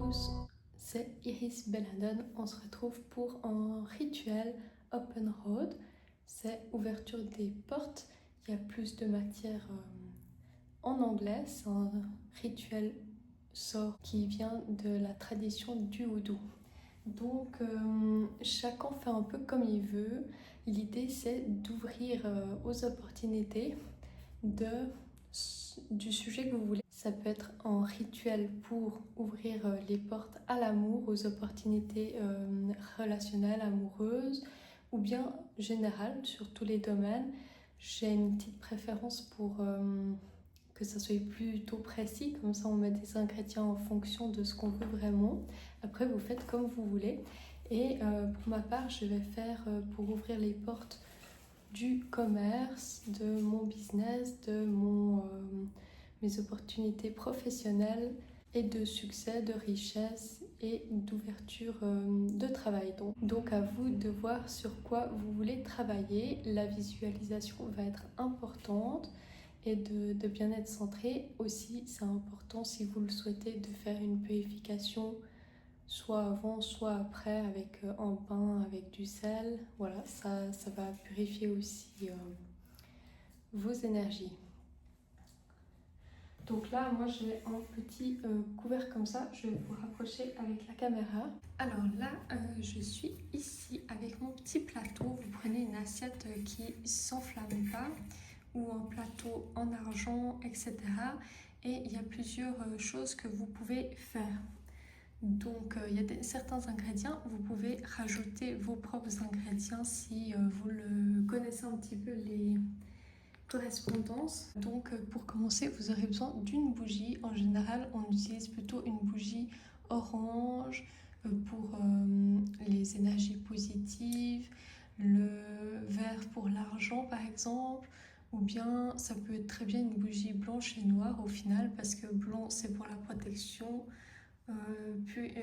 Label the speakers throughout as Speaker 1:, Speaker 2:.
Speaker 1: tous, c'est Iris Belladone. On se retrouve pour un rituel Open Road. C'est ouverture des portes. Il y a plus de matière en anglais. C'est un rituel sort qui vient de la tradition du Houdou. Donc chacun fait un peu comme il veut. L'idée c'est d'ouvrir aux opportunités du sujet que vous voulez. Ça peut être un rituel pour ouvrir les portes à l'amour, aux opportunités relationnelles, amoureuses, ou bien générales sur tous les domaines. J'ai une petite préférence pour que ça soit plutôt précis, comme ça on met des ingrédients en fonction de ce qu'on veut vraiment. Après vous faites comme vous voulez. Et pour ma part, je vais faire pour ouvrir les portes du commerce, de mon business, de mes opportunités professionnelles et de succès, de richesse et d'ouverture de travail. Donc à vous de voir sur quoi vous voulez travailler. La visualisation va être importante et de bien être centré. Aussi, c'est important si vous le souhaitez de faire une purification soit avant, soit après, avec un bain avec du sel. Voilà, ça va purifier aussi vos énergies. Donc là, moi j'ai un petit couvert comme ça. Je vais vous rapprocher avec la caméra. Alors là, je suis ici avec mon petit plateau. Vous prenez une assiette qui s'enflamme pas ou un plateau en argent, etc. Et il y a plusieurs choses que vous pouvez faire. Donc il y a certains ingrédients, vous pouvez rajouter vos propres ingrédients si vous le connaissez un petit peu les correspondances. Donc pour commencer, vous aurez besoin d'une bougie. En général, on utilise plutôt une bougie orange pour les énergies positives, le vert pour l'argent par exemple, ou bien ça peut être très bien une bougie blanche et noire au final, parce que blanc c'est pour la protection, puis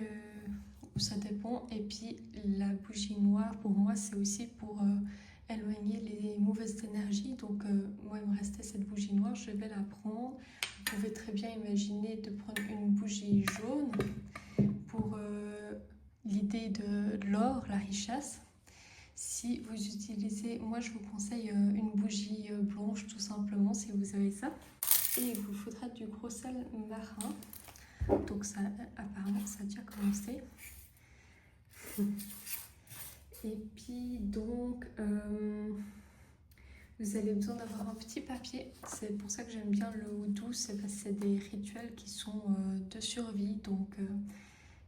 Speaker 1: ça dépend. Et puis la bougie noire pour moi c'est aussi pour éloigner les mauvaises énergies. Donc moi il me restait cette bougie noire, je vais la prendre. Vous pouvez très bien imaginer de prendre une bougie jaune pour l'idée de l'or, la richesse. Si vous utilisez, moi je vous conseille une bougie blanche tout simplement si vous avez ça. Et il vous faudra du gros sel marin. Donc ça, apparemment, ça a déjà commencé. Et puis donc, vous avez besoin d'avoir un petit papier. C'est pour ça que j'aime bien le Houdou, c'est parce que c'est des rituels qui sont de survie. Donc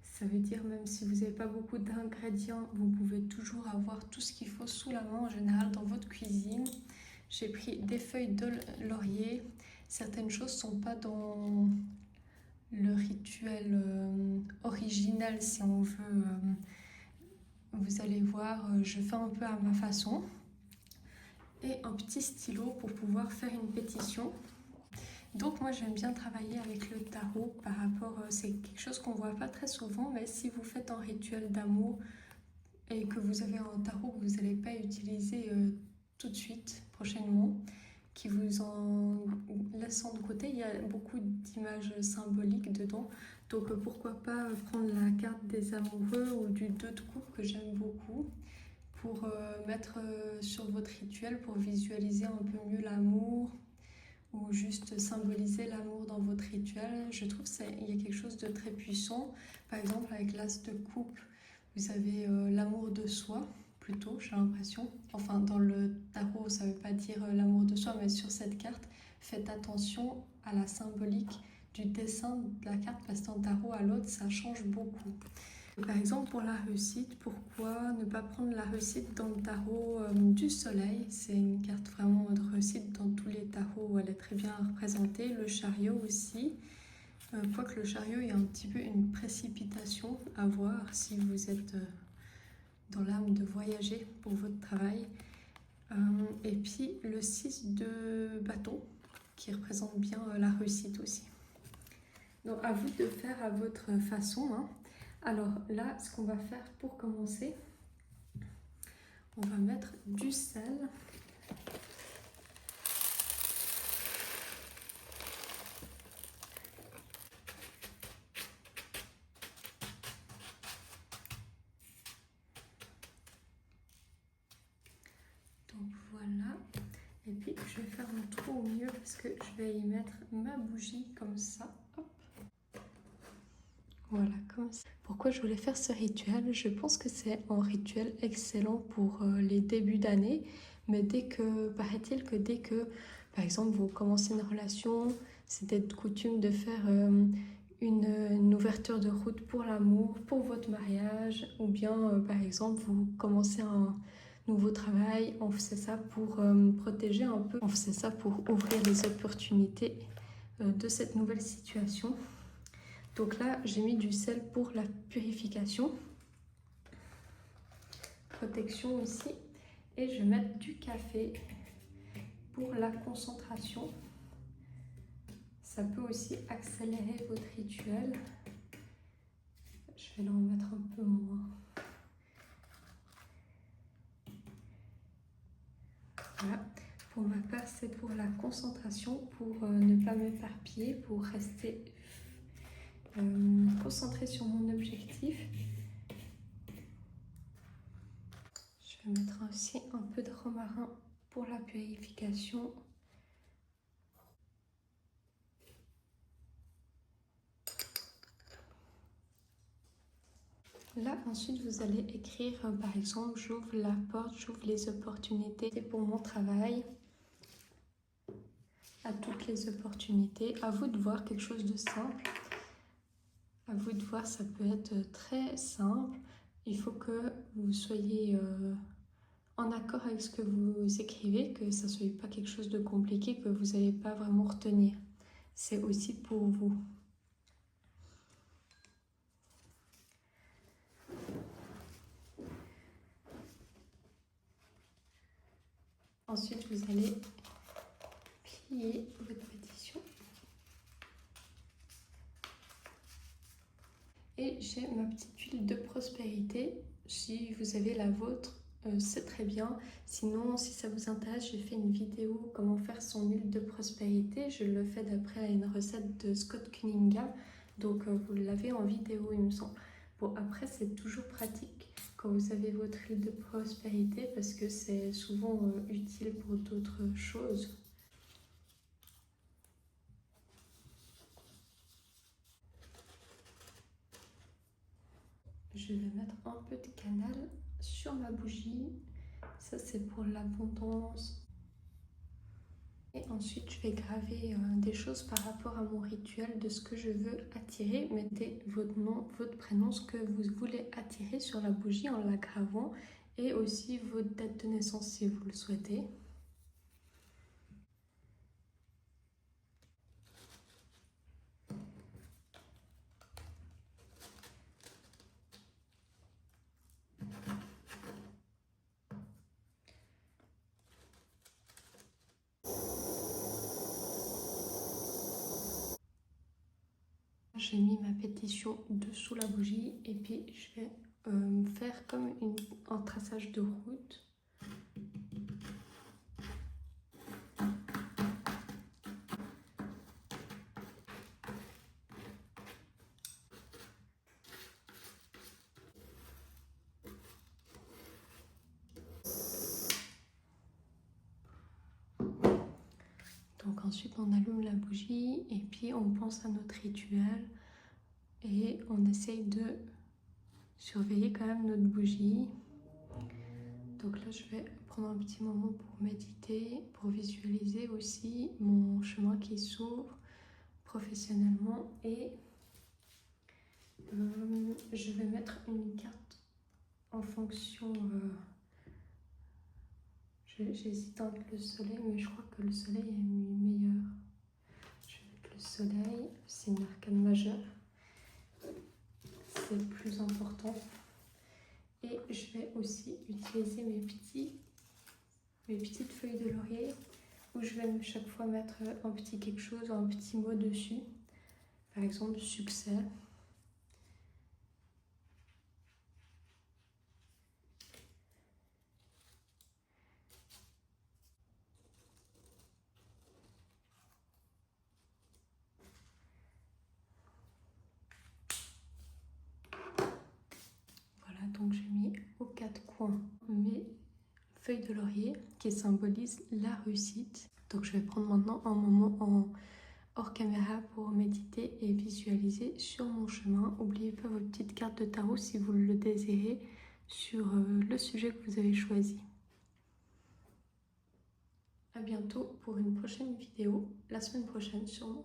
Speaker 1: ça veut dire même si vous n'avez pas beaucoup d'ingrédients, vous pouvez toujours avoir tout ce qu'il faut sous la main, en général dans votre cuisine. J'ai pris des feuilles de laurier. Certaines choses ne sont pas dans le rituel original, si on veut. Vous allez voir, je fais un peu à ma façon. Et un petit stylo pour pouvoir faire une pétition. Donc moi j'aime bien travailler avec le tarot par rapport, c'est quelque chose qu'on voit pas très souvent, mais si vous faites un rituel d'amour et que vous avez un tarot que vous n'allez pas utiliser tout de suite, prochainement, qui vous en laissant de côté, il y a beaucoup d'images symboliques dedans. Donc pourquoi pas prendre la carte des amoureux ou du 2 de coupe que j'aime beaucoup pour mettre sur votre rituel pour visualiser un peu mieux l'amour ou juste symboliser l'amour dans votre rituel. Je trouve qu'il y a quelque chose de très puissant. Par exemple avec l'as de coupe, vous avez l'amour de soi. Plutôt, j'ai l'impression. Enfin, dans le tarot, ça ne veut pas dire l'amour de soi, mais sur cette carte, faites attention à la symbolique du dessin de la carte, parce que d'un tarot à l'autre, ça change beaucoup. Par exemple, pour la réussite, pourquoi ne pas prendre la réussite dans le tarot du soleil? C'est une carte vraiment de réussite dans tous les tarots, elle est très bien représentée. Le chariot aussi. Quoique le chariot, il y a un petit peu une précipitation à voir si vous êtes dans l'âme de voyager pour votre travail. Et puis le 6 de bâton qui représente bien la réussite aussi. Donc à vous de faire à votre façon, hein. Alors là, ce qu'on va faire pour commencer, on va mettre du sel. parce que je vais y mettre ma bougie comme ça. Hop. Voilà, comme ça. Pourquoi je voulais faire ce rituel? Je pense que c'est un rituel excellent pour les débuts d'année, mais paraît-il que dès que, par exemple, vous commencez une relation, c'était de coutume de faire une ouverture de route pour l'amour, pour votre mariage, ou bien, par exemple, vous commencez un nouveau travail, on faisait ça pour protéger un peu, on faisait ça pour ouvrir les opportunités de cette nouvelle situation. Donc là, j'ai mis du sel pour la purification, protection aussi, et je vais mettre du café pour la concentration. Ça peut aussi accélérer votre rituel. Je vais en mettre un peu moins. Voilà. Pour ma part, c'est pour la concentration, pour ne pas m'éparpiller, pour rester concentrée sur mon objectif. Je vais mettre aussi un peu de romarin pour la purification. Là, ensuite, vous allez écrire, par exemple, j'ouvre la porte, j'ouvre les opportunités pour mon travail, à toutes les opportunités. À vous de voir quelque chose de simple. À vous de voir, ça peut être très simple. Il faut que vous soyez en accord avec ce que vous écrivez, que ça ne soit pas quelque chose de compliqué, que vous n'allez pas vraiment retenir. C'est aussi pour vous. Ensuite, vous allez plier votre pétition. Et j'ai ma petite huile de prospérité. Si vous avez la vôtre, c'est très bien. Sinon, si ça vous intéresse, j'ai fait une vidéo comment faire son huile de prospérité. Je le fais d'après une recette de Scott Cunningham. Donc, vous l'avez en vidéo, il me semble. Bon, après, c'est toujours pratique quand vous avez votre huile de prospérité parce que c'est souvent utile pour d'autres choses. Je vais mettre un peu de cannelle sur ma bougie. Ça, c'est pour l'abondance. Et ensuite, je vais graver des choses par rapport à mon rituel de ce que je veux attirer. Mettez votre nom, votre prénom, ce que vous voulez attirer sur la bougie en la gravant. Et aussi votre date de naissance si vous le souhaitez. J'ai mis ma pétition dessous la bougie et puis je vais faire comme un traçage de route. Donc ensuite on allume la bougie et puis on pense à notre rituel et on essaye de surveiller quand même notre bougie. Donc là je vais prendre un petit moment pour méditer, pour visualiser aussi mon chemin qui s'ouvre professionnellement et je vais mettre une carte en fonction... J'hésite entre le soleil, mais je crois que le soleil est meilleur. Je vais mettre le soleil, c'est une arcane majeure. C'est le plus important. Et je vais aussi utiliser mes petites feuilles de laurier où je vais chaque fois mettre un petit quelque chose, un petit mot dessus. Par exemple, succès. Donc j'ai mis aux quatre coins mes feuille de laurier qui symbolise la réussite. Donc je vais prendre maintenant un moment hors caméra pour méditer et visualiser sur mon chemin. N'oubliez pas vos petites cartes de tarot si vous le désirez sur le sujet que vous avez choisi. À bientôt pour une prochaine vidéo, la semaine prochaine sûrement.